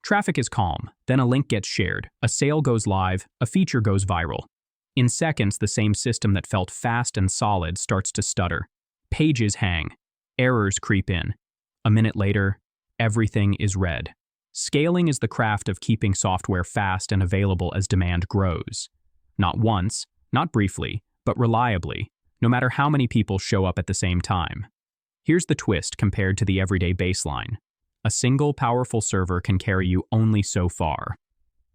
Traffic is calm, then a link gets shared, a sale goes live, a feature goes viral. In seconds, the same system that felt fast and solid starts to stutter. Pages hang. Errors creep in. A minute later, everything is red. Scaling is the craft of keeping software fast and available as demand grows. Not once, not briefly, but reliably, no matter how many people show up at the same time. Here's the twist compared to the everyday baseline. A single powerful server can carry you only so far.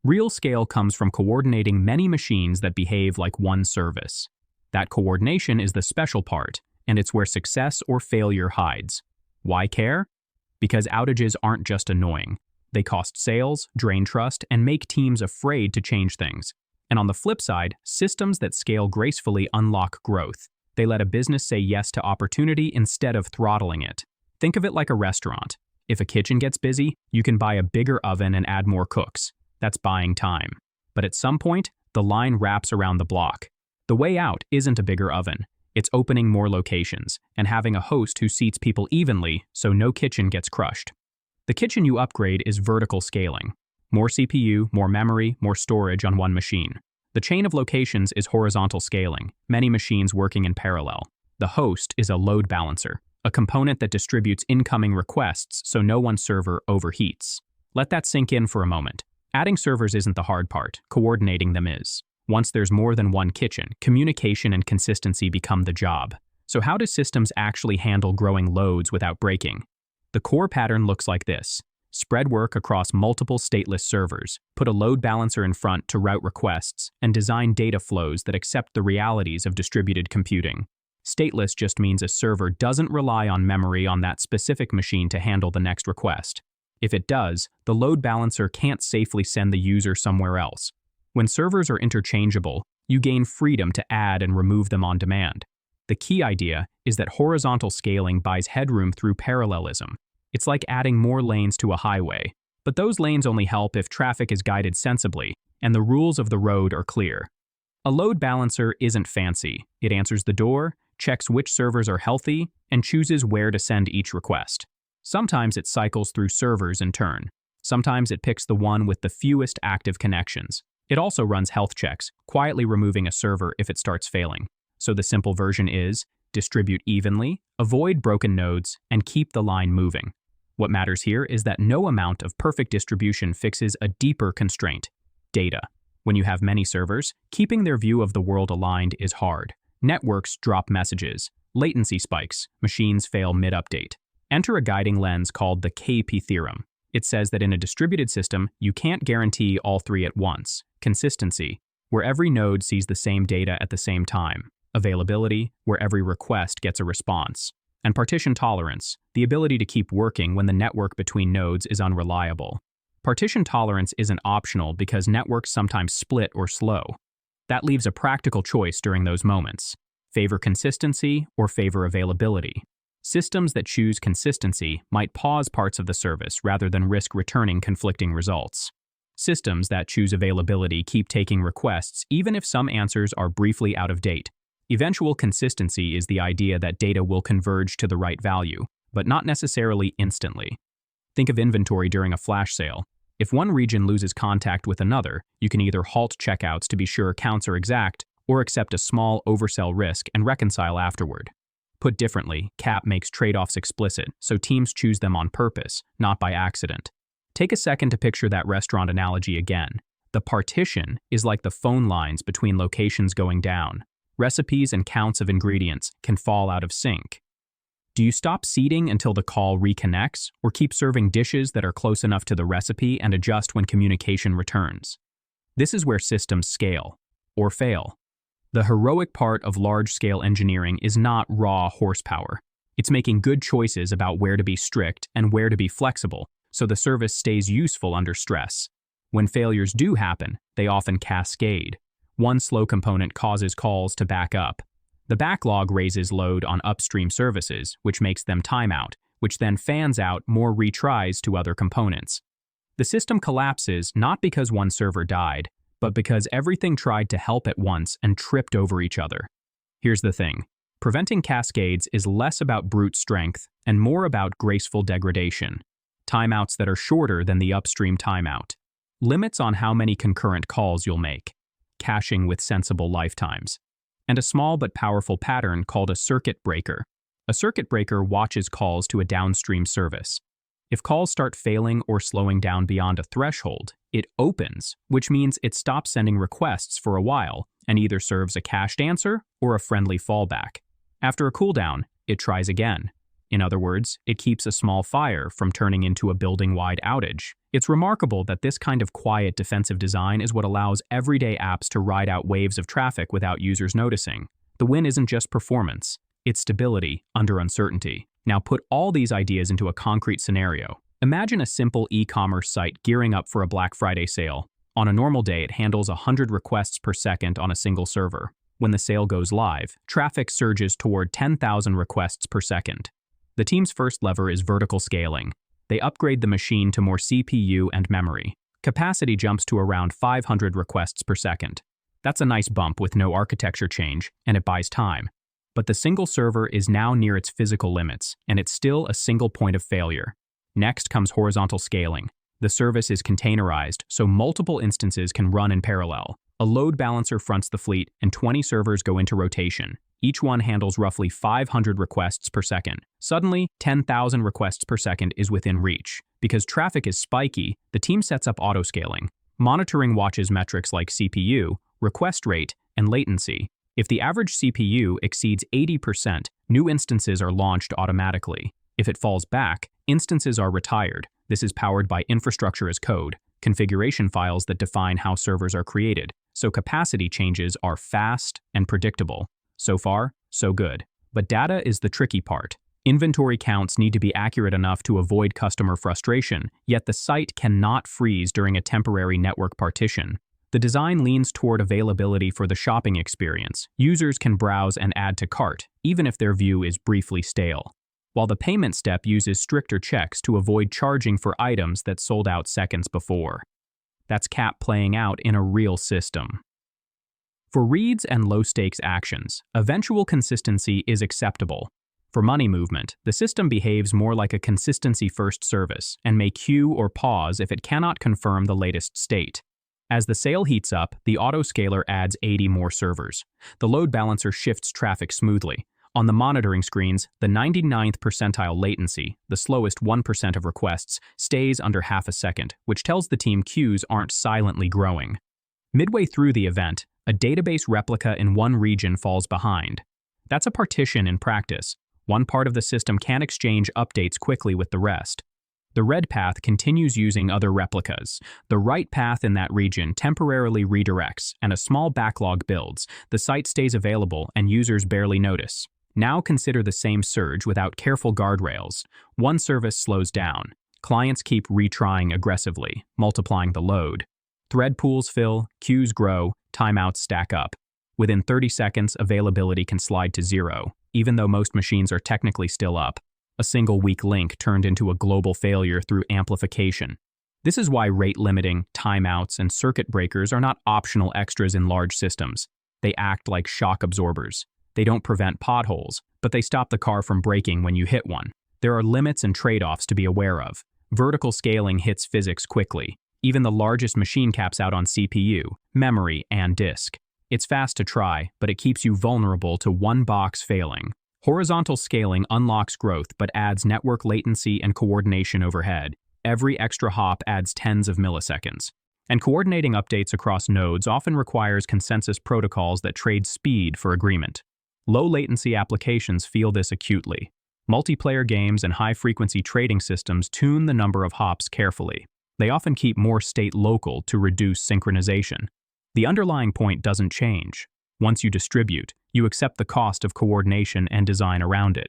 Real scale comes from coordinating many machines that behave like one service. That coordination is the special part, and it's where success or failure hides. Why care? Because outages aren't just annoying. They cost sales, drain trust, and make teams afraid to change things. And on the flip side, systems that scale gracefully unlock growth. They let a business say yes to opportunity instead of throttling it. Think of it like a restaurant. If a kitchen gets busy, you can buy a bigger oven and add more cooks. That's buying time. But at some point, the line wraps around the block. The way out isn't a bigger oven. It's opening more locations and having a host who seats people evenly so no kitchen gets crushed. The kitchen you upgrade is vertical scaling. More CPU, more memory, more storage on one machine. The chain of locations is horizontal scaling, many machines working in parallel. The host is a load balancer, a component that distributes incoming requests so no one server overheats. Let that sink in for a moment. Adding servers isn't the hard part, coordinating them is. Once there's more than one kitchen, communication and consistency become the job. So how do systems actually handle growing loads without breaking? The core pattern looks like this. Spread work across multiple stateless servers, put a load balancer in front to route requests, and design data flows that accept the realities of distributed computing. Stateless just means a server doesn't rely on memory on that specific machine to handle the next request. If it does, the load balancer can't safely send the user somewhere else. When servers are interchangeable, you gain freedom to add and remove them on demand. The key idea is that horizontal scaling buys headroom through parallelism. It's like adding more lanes to a highway, but those lanes only help if traffic is guided sensibly and the rules of the road are clear. A load balancer isn't fancy. It answers the door, checks which servers are healthy, and chooses where to send each request. Sometimes it cycles through servers in turn. Sometimes it picks the one with the fewest active connections. It also runs health checks, quietly removing a server if it starts failing. So the simple version is, distribute evenly, avoid broken nodes, and keep the line moving. What matters here is that no amount of perfect distribution fixes a deeper constraint: data. When you have many servers, keeping their view of the world aligned is hard. Networks drop messages, latency spikes, machines fail mid-update. Enter a guiding lens called the KP theorem. It says that in a distributed system, you can't guarantee all three at once. Consistency, where every node sees the same data at the same time. Availability, where every request gets a response. And partition tolerance, the ability to keep working when the network between nodes is unreliable. Partition tolerance isn't optional because networks sometimes split or slow. That leaves a practical choice during those moments. Favor consistency or favor availability. Systems that choose consistency might pause parts of the service rather than risk returning conflicting results. Systems that choose availability keep taking requests even if some answers are briefly out of date. Eventual consistency is the idea that data will converge to the right value, but not necessarily instantly. Think of inventory during a flash sale. If one region loses contact with another, you can either halt checkouts to be sure counts are exact or accept a small oversell risk and reconcile afterward. Put differently, CAP makes trade-offs explicit, so teams choose them on purpose, not by accident. Take a second to picture that restaurant analogy again. The partition is like the phone lines between locations going down. Recipes and counts of ingredients can fall out of sync. Do you stop seating until the call reconnects, or keep serving dishes that are close enough to the recipe and adjust when communication returns? This is where systems scale, or fail. The heroic part of large-scale engineering is not raw horsepower. It's making good choices about where to be strict and where to be flexible, so the service stays useful under stress. When failures do happen, they often cascade. One slow component causes calls to back up. The backlog raises load on upstream services, which makes them timeout, which then fans out more retries to other components. The system collapses not because one server died, but because everything tried to help at once and tripped over each other. Here's the thing. Preventing cascades is less about brute strength and more about graceful degradation. timeouts that are shorter than the upstream timeout, limits on how many concurrent calls you'll make, caching with sensible lifetimes, and a small but powerful pattern called a circuit breaker. A circuit breaker watches calls to a downstream service. If calls start failing or slowing down beyond a threshold, it opens, which means it stops sending requests for a while and either serves a cached answer or a friendly fallback. After a cooldown, it tries again. In other words, it keeps a small fire from turning into a building-wide outage. It's remarkable that this kind of quiet defensive design is what allows everyday apps to ride out waves of traffic without users noticing. The win isn't just performance, it's stability under uncertainty. Now put all these ideas into a concrete scenario. Imagine a simple e-commerce site gearing up for a Black Friday sale. On a normal day, it handles 100 requests per second on a single server. When the sale goes live, traffic surges toward 10,000 requests per second. The team's first lever is vertical scaling. They upgrade the machine to more CPU and memory. Capacity jumps to around 500 requests per second. That's a nice bump with no architecture change, and it buys time. But the single server is now near its physical limits, and it's still a single point of failure. Next comes horizontal scaling. The service is containerized, so multiple instances can run in parallel. A load balancer fronts the fleet, and 20 servers go into rotation. Each one handles roughly 500 requests per second. Suddenly, 10,000 requests per second is within reach. Because traffic is spiky, the team sets up autoscaling. Monitoring watches metrics like CPU, request rate, and latency. If the average CPU exceeds 80%, new instances are launched automatically. If it falls back, instances are retired. This is powered by infrastructure as code, configuration files that define how servers are created, so capacity changes are fast and predictable. So far, so good. But data is the tricky part. Inventory counts need to be accurate enough to avoid customer frustration, yet the site cannot freeze during a temporary network partition. The design leans toward availability for the shopping experience. Users can browse and add to cart, even if their view is briefly stale. While the payment step uses stricter checks to avoid charging for items that sold out seconds before. That's CAP playing out in a real system. For reads and low-stakes actions, eventual consistency is acceptable. For money movement, the system behaves more like a consistency-first service and may queue or pause if it cannot confirm the latest state. As the sale heats up, the autoscaler adds 80 more servers. The load balancer shifts traffic smoothly. On the monitoring screens, the 99th percentile latency, the slowest 1% of requests, stays under half a second, which tells the team queues aren't silently growing. Midway through the event, a database replica in one region falls behind. That's a partition in practice. One part of the system can't exchange updates quickly with the rest. The red path continues using other replicas. The right path in that region temporarily redirects, and a small backlog builds. The site stays available, and users barely notice. Now consider the same surge without careful guardrails. One service slows down. Clients keep retrying aggressively, multiplying the load. Thread pools fill, queues grow, timeouts stack up. Within 30 seconds, availability can slide to zero, even though most machines are technically still up. A single weak link turned into a global failure through amplification. This is why rate limiting, timeouts, and circuit breakers are not optional extras in large systems. They act like shock absorbers. They don't prevent potholes, but they stop the car from breaking when you hit one. There are limits and trade-offs to be aware of. Vertical scaling hits physics quickly. Even the largest machine caps out on CPU, memory, and disk. It's fast to try, but it keeps you vulnerable to one box failing. Horizontal scaling unlocks growth but adds network latency and coordination overhead. Every extra hop adds tens of milliseconds. And coordinating updates across nodes often requires consensus protocols that trade speed for agreement. Low-latency applications feel this acutely. Multiplayer games and high-frequency trading systems tune the number of hops carefully. They often keep more state local to reduce synchronization. The underlying point doesn't change. Once you distribute, you accept the cost of coordination and design around it.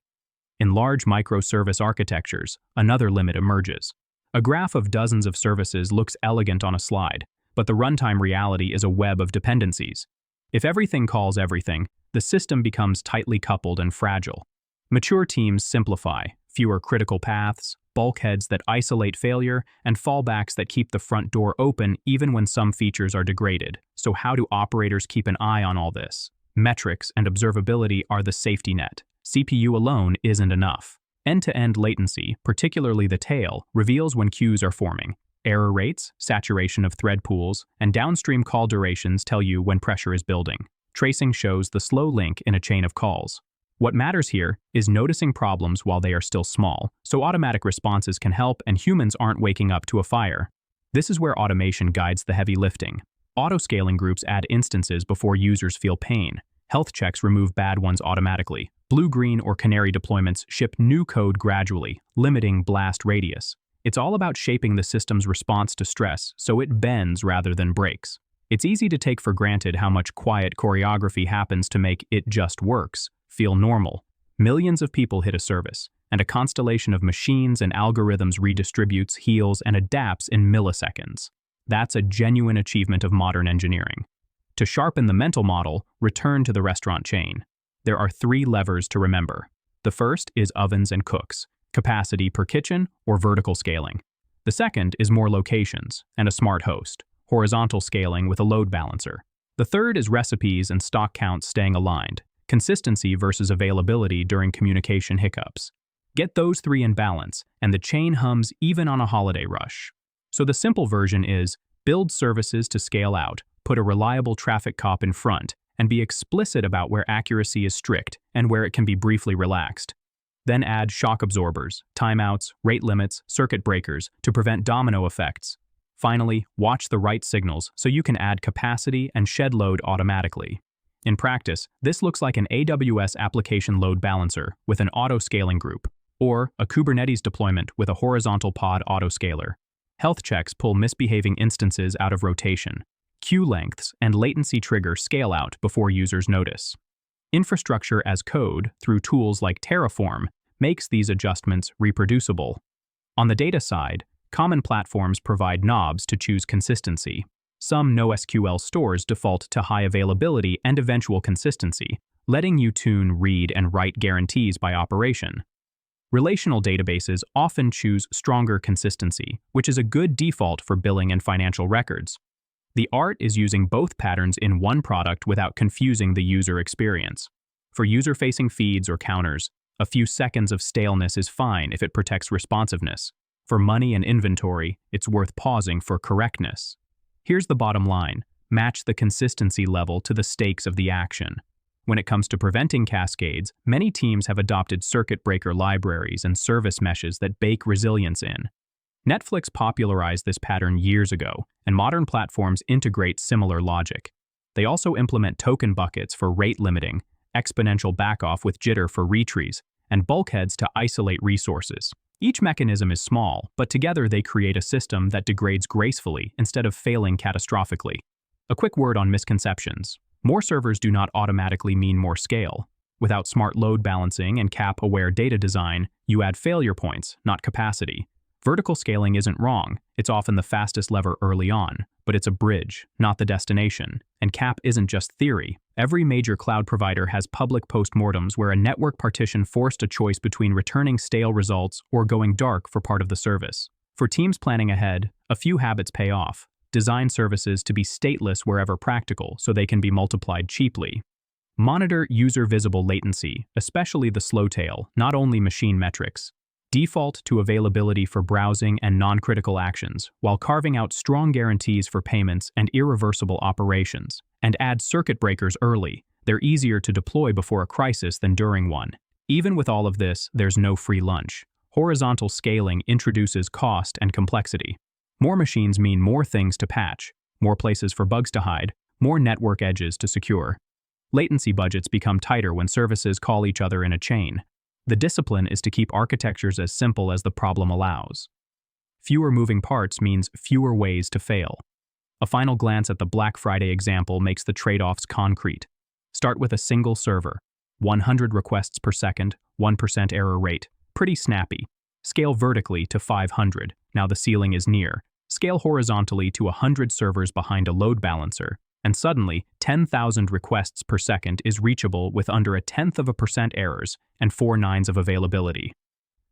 In large microservice architectures, another limit emerges. A graph of dozens of services looks elegant on a slide, but the runtime reality is a web of dependencies. If everything calls everything, the system becomes tightly coupled and fragile. Mature teams simplify, fewer critical paths, bulkheads that isolate failure, and fallbacks that keep the front door open even when some features are degraded. So how do operators keep an eye on all this? Metrics and observability are the safety net. CPU alone isn't enough. End-to-end latency, particularly the tail, reveals when queues are forming. Error rates, saturation of thread pools, and downstream call durations tell you when pressure is building. Tracing shows the slow link in a chain of calls. What matters here is noticing problems while they are still small, so automatic responses can help and humans aren't waking up to a fire. This is where automation guides the heavy lifting. Auto-scaling groups add instances before users feel pain. Health checks remove bad ones automatically. Blue-green or canary deployments ship new code gradually, limiting blast radius. It's all about shaping the system's response to stress so it bends rather than breaks. It's easy to take for granted how much quiet choreography happens to make "it just works" feel normal. Millions of people hit a service, and a constellation of machines and algorithms redistributes, heals, and adapts in milliseconds. That's a genuine achievement of modern engineering. To sharpen the mental model, return to the restaurant chain. There are 3 levers to remember. The first is ovens and cooks, capacity per kitchen or vertical scaling. The second is more locations and a smart host, horizontal scaling with a load balancer. The third is recipes and stock counts staying aligned, consistency versus availability during communication hiccups. Get those 3 in balance, and the chain hums even on a holiday rush. So the simple version is, build services to scale out, put a reliable traffic cop in front, and be explicit about where accuracy is strict and where it can be briefly relaxed. Then add shock absorbers, timeouts, rate limits, circuit breakers to prevent domino effects. Finally, watch the right signals so you can add capacity and shed load automatically. In practice, this looks like an AWS application load balancer with an auto-scaling group, or a Kubernetes deployment with a horizontal pod autoscaler. Health checks pull misbehaving instances out of rotation. Queue lengths and latency trigger scale out before users notice. Infrastructure as code, through tools like Terraform, makes these adjustments reproducible. On the data side, common platforms provide knobs to choose consistency. Some NoSQL stores default to high availability and eventual consistency, letting you tune read and write guarantees by operation. Relational databases often choose stronger consistency, which is a good default for billing and financial records. The art is using both patterns in one product without confusing the user experience. For user-facing feeds or counters, a few seconds of staleness is fine if it protects responsiveness. For money and inventory, it's worth pausing for correctness. Here's the bottom line: match the consistency level to the stakes of the action. When it comes to preventing cascades, many teams have adopted circuit breaker libraries and service meshes that bake resilience in. Netflix popularized this pattern years ago, and modern platforms integrate similar logic. They also implement token buckets for rate limiting, exponential backoff with jitter for retries, and bulkheads to isolate resources. Each mechanism is small, but together they create a system that degrades gracefully instead of failing catastrophically. A quick word on misconceptions. More servers do not automatically mean more scale. Without smart load balancing and cap-aware data design, you add failure points, not capacity. Vertical scaling isn't wrong. It's often the fastest lever early on, but it's a bridge, not the destination. And cap isn't just theory. Every major cloud provider has public postmortems where a network partition forced a choice between returning stale results or going dark for part of the service. For teams planning ahead, a few habits pay off. Design services to be stateless wherever practical so they can be multiplied cheaply. Monitor user-visible latency, especially the slow tail, not only machine metrics. Default to availability for browsing and non-critical actions, while carving out strong guarantees for payments and irreversible operations. And add circuit breakers early. They're easier to deploy before a crisis than during one. Even with all of this, there's no free lunch. Horizontal scaling introduces cost and complexity. More machines mean more things to patch, more places for bugs to hide, more network edges to secure. Latency budgets become tighter when services call each other in a chain. The discipline is to keep architectures as simple as the problem allows. Fewer moving parts means fewer ways to fail. A final glance at the Black Friday example makes the trade-offs concrete. Start with a single server, 100 requests per second, 1% error rate. Pretty snappy. Scale vertically to 500. Now the ceiling is near. Scale horizontally to 100 servers behind a load balancer. And suddenly, 10,000 requests per second is reachable with under 0.1% errors and 4 nines of availability.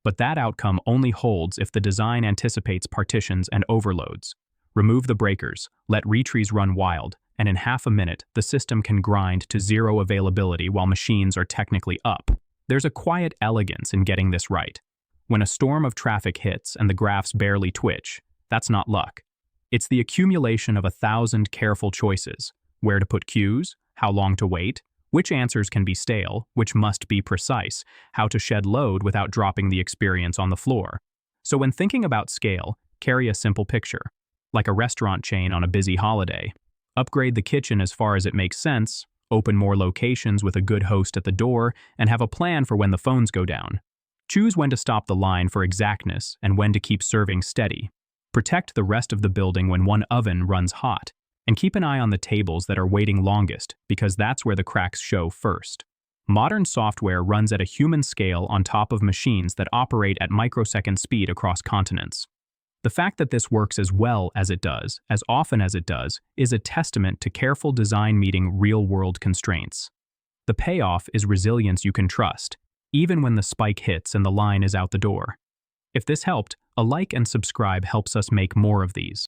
But that outcome only holds if the design anticipates partitions and overloads. Remove the breakers, let retries run wild, and in half a minute, the system can grind to 0 availability while machines are technically up. There's a quiet elegance in getting this right. When a storm of traffic hits and the graphs barely twitch, that's not luck. It's the accumulation of 1,000 careful choices: where to put cues, how long to wait, which answers can be stale, which must be precise, how to shed load without dropping the experience on the floor. So when thinking about scale, carry a simple picture. Like a restaurant chain on a busy holiday. Upgrade the kitchen as far as it makes sense, open more locations with a good host at the door, and have a plan for when the phones go down. Choose when to stop the line for exactness and when to keep serving steady. Protect the rest of the building when one oven runs hot, and keep an eye on the tables that are waiting longest, because that's where the cracks show first. Modern software runs at a human scale on top of machines that operate at microsecond speed across continents. The fact that this works as well as it does, as often as it does, is a testament to careful design meeting real-world constraints. The payoff is resilience you can trust, even when the spike hits and the line is out the door. If this helped, a like and subscribe helps us make more of these.